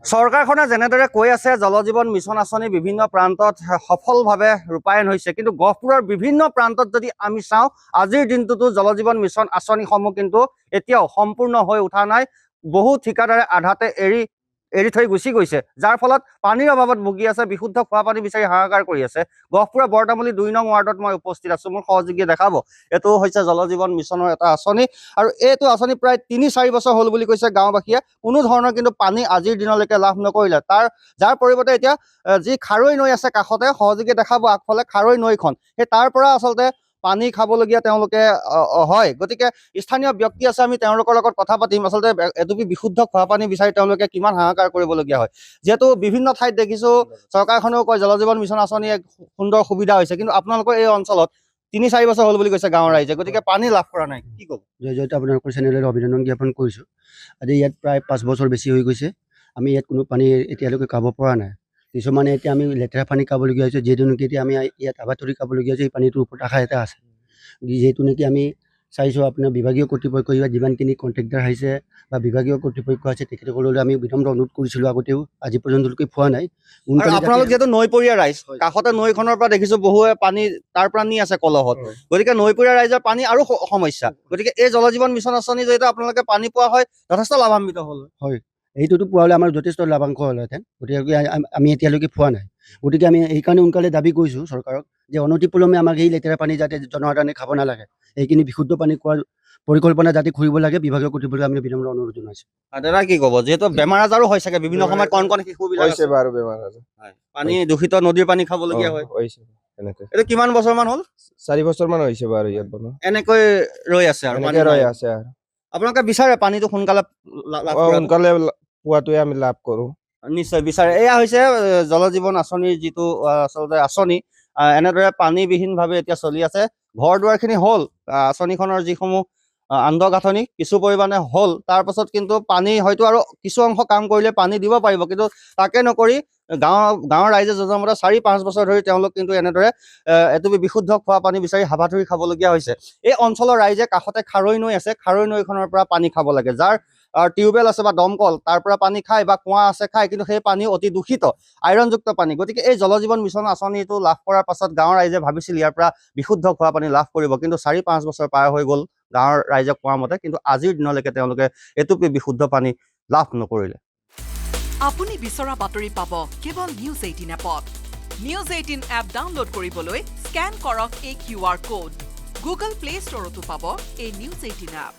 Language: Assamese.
চৰকাৰখনে যেনেদৰে কৈ আছে জল জীৱন মিছন আঁচনি বিভিন্ন প্ৰান্তত সফলভাৱে ৰূপায়ণ হৈছে, কিন্তু গহপুৰৰ বিভিন্ন প্ৰান্তত যদি আমি চাওঁ আজিৰ দিনটোতো জল জীৱন মিছন আঁচনিসমূহ কিন্তু এতিয়াও সম্পূৰ্ণ হৈ উঠা নাই। বহু ঠিকাদাৰে আধাতে এৰি থৈ গুচি গৈছে, যাৰ ফলত পানীৰ অভাৱত ভুগি আছে, বিশুদ্ধ খোৱা পানী বিচাৰি হাহাকাৰ কৰি আছে। গহপুৰৰ বৰতামুলী 2 নং ৱাৰ্ডত মই উপস্থিত আছোঁ। মোৰ সহযোগীয়ে দেখাব, এইটো হৈছে জল জীৱন মিছনৰ এটা আঁচনি আৰু এইটো আঁচনি প্ৰায় 3-4 বছৰ হ'ল বুলি কৈছে গাঁওবাসীয়ে। কোনো ধৰণৰ কিন্তু পানী আজিৰ দিনলৈকে লাভ নকৰিলে। যাৰ পৰিৱৰ্তে এতিয়া যি খাৰৈ নৈ আছে কাষতে, সহযোগীয়ে দেখাব আগফালে খাৰৈ নৈখন, সেই তাৰ পৰা আচলতে পানী খাবলগীয়া তেওঁলোকে হয়। গতিকে স্থানীয় ব্যক্তি আছে, আমি তেওঁলোকৰ লগত কথা পাতিম। আচলতে এটুপি বিশুদ্ধ খোৱা পানী বিচাৰি তেওঁলোকে কিমান হাহাকাৰ কৰিবলগীয়া হয়। যিহেতু বিভিন্ন ঠাইত দেখিছোঁ চৰকাৰখনেও কয় জল জীৱন মিছন আঁচনি এক সুন্দৰ সুবিধা হৈছে, কিন্তু আপোনালোকৰ এই অঞ্চলত 3-4 বছৰ হ'ল বুলি কৈছে গাঁৱৰ ৰাইজে, গতিকে পানী লাভ কৰা নাই, কি ক'ব? জয়তে আপোনালোকৰ চেনেললৈ অভিনন্দন জ্ঞাপন কৰিছোঁ। আজি ইয়াত প্ৰায় 5 বছৰ বেছি হৈ গৈছে, আমি ইয়াত কোনো পানী এতিয়ালৈকে খাব পৰা নাই। কিছুমানে এতিয়া আমি লেতেৰা পানী খাবলগীয়া হৈছে, যিহেতু নেকি এতিয়া আমি ইয়াত আবাতৰি খাবলগীয়া হৈছে। এই পানীটোৰ ওপৰত আশা এটা আছে, যিহেতু নেকি আমি চাইছোঁ আপোনাৰ বিভাগীয় কৰ্তৃপক্ষ যিমানখিনি কণ্ট্ৰেক্টাৰ আহিছে বা বিভাগীয় কৰ্তৃপক্ষ আছে তেখেতসকললৈ আমি বিনম্ৰ অনুৰোধ কৰিছিলোঁ আগতেও, আজি পৰ্যন্তলৈকে পোৱা নাই। আপোনালোক যিহেতু নৈপৰীয়া ৰাইজ, কাষতে নৈখনৰ পৰা দেখিছোঁ বহুৱে পানী তাৰ পৰা নি আছে কলহত, গতিকে নৈপৰীয়া ৰাইজৰ পানী আৰু সমস্যা। গতিকে এই জল জীৱন মিছন আঁচনি যিহেতু আপোনালোকে পানী পোৱা হয়, যথেষ্ট লাভান্বিত হ'ল হয়। এইটোতো পোৱা হ'লে আমাৰ যথেষ্ট লাভাংশ হ'লহেঁতেন, গতিকে আমি এতিয়ালৈকে পোৱা নাই। গতিকে আমি এইকাৰণে সোনকালে দাবী কৰিছোঁ চৰকাৰক যে অনতিপলমে আমাক এই লেতেৰা পানী যাতে জনসাধাৰণে খাব নালাগে, এইখিনি বিশুদ্ধ পানী খোৱাৰ পৰিকল্পনা যাতে কৰিব লাগে বিভাগীয় কৰ্তৃপক্ষক আমি বিনম্ৰ অনুৰোধ জনাইছোঁ। দাদা কি ক'ব, যিহেতু বেমাৰ আজাৰো হয় চাগে বিভিন্ন সময়ত, কণ শিশুবিলাক হৈছে বাৰু বেমাৰ আজাৰ, পানী দূষিত নদীৰ পানী খাবলগীয়া হয়। এনেকে এইটো কিমান বছৰমান হ'ল? 4 বছৰমান হৈছে বাৰু ইয়াত বনোৱা, এনেকৈ ৰৈ আছে আৰু এনেকে ৰৈ আছে আৰু আপোনালোকে বিচাৰে পানীটো সোনকালে লাভ কৰাটো? সোনকালে পোৱাটোৱে আমি লাভ কৰোঁ। নিশ্চয় বিচাৰে। এয়া হৈছে জল জীৱন আঁচনিৰ যিটো আচলতে আঁচনি, এনেদৰে পানীবিহীনভাৱে এতিয়া চলি আছে। ঘৰ দুৱাৰখিনি হ'ল, আঁচনিখনৰ যিসমূহ আন্তঃগাঁথনি কিছু পৰিমাণে হ'ল, তাৰ পাছত কিন্তু পানী হয়তো আৰু কিছু অংশ কাম কৰিলে পানী দিব পাৰিব, কিন্তু তাকে নকৰি গাঁৱৰ ৰাইজে জনামতে 4-5 বছৰ ধৰি তেওঁলোক কিন্তু এনেদৰে এটুপি বিশুদ্ধ খোৱা পানী বিচাৰি হাবাথুৰি খাবলগীয়া হৈছে। এই অঞ্চলৰ ৰাইজে কাষতে খাৰৈ নৈ আছে, খাৰৈ নৈখনৰ পৰা পানী খাব লাগে। যাৰ টিউবৱেল আছে বা দমকল, তাৰ পৰা পানী খায় বা কুঁৱা আছে খায়, কিন্তু সেই পানী অতি দূষিত আইৰণযুক্ত পানী। গতিকে এই জল জীৱন মিছন আঁচনিটো লাভ কৰাৰ পাছত গাঁৱৰ ৰাইজে ভাবিছিল ইয়াৰ পৰা বিশুদ্ধ খোৱা পানী লাভ কৰিব, কিন্তু 4-5 বছৰ পাৰ হৈ গ'ল গাঁৱৰ ৰাইজে কোৱা মতে, কিন্তু আজিৰ দিনলৈকে তেওঁলোকে এটুপি বিশুদ্ধ পানী লাভ নকৰিলে। আপুনি বিচৰা বাতৰি পাব কেৱল নিউজ 18 এপত। নিউজ 18 এপ ডাউনলোড কৰিবলৈ স্কেন কৰক এই QR কোড। গুগল প্লে ষ্টৰতো পাব এই নিউজ 18 এপ।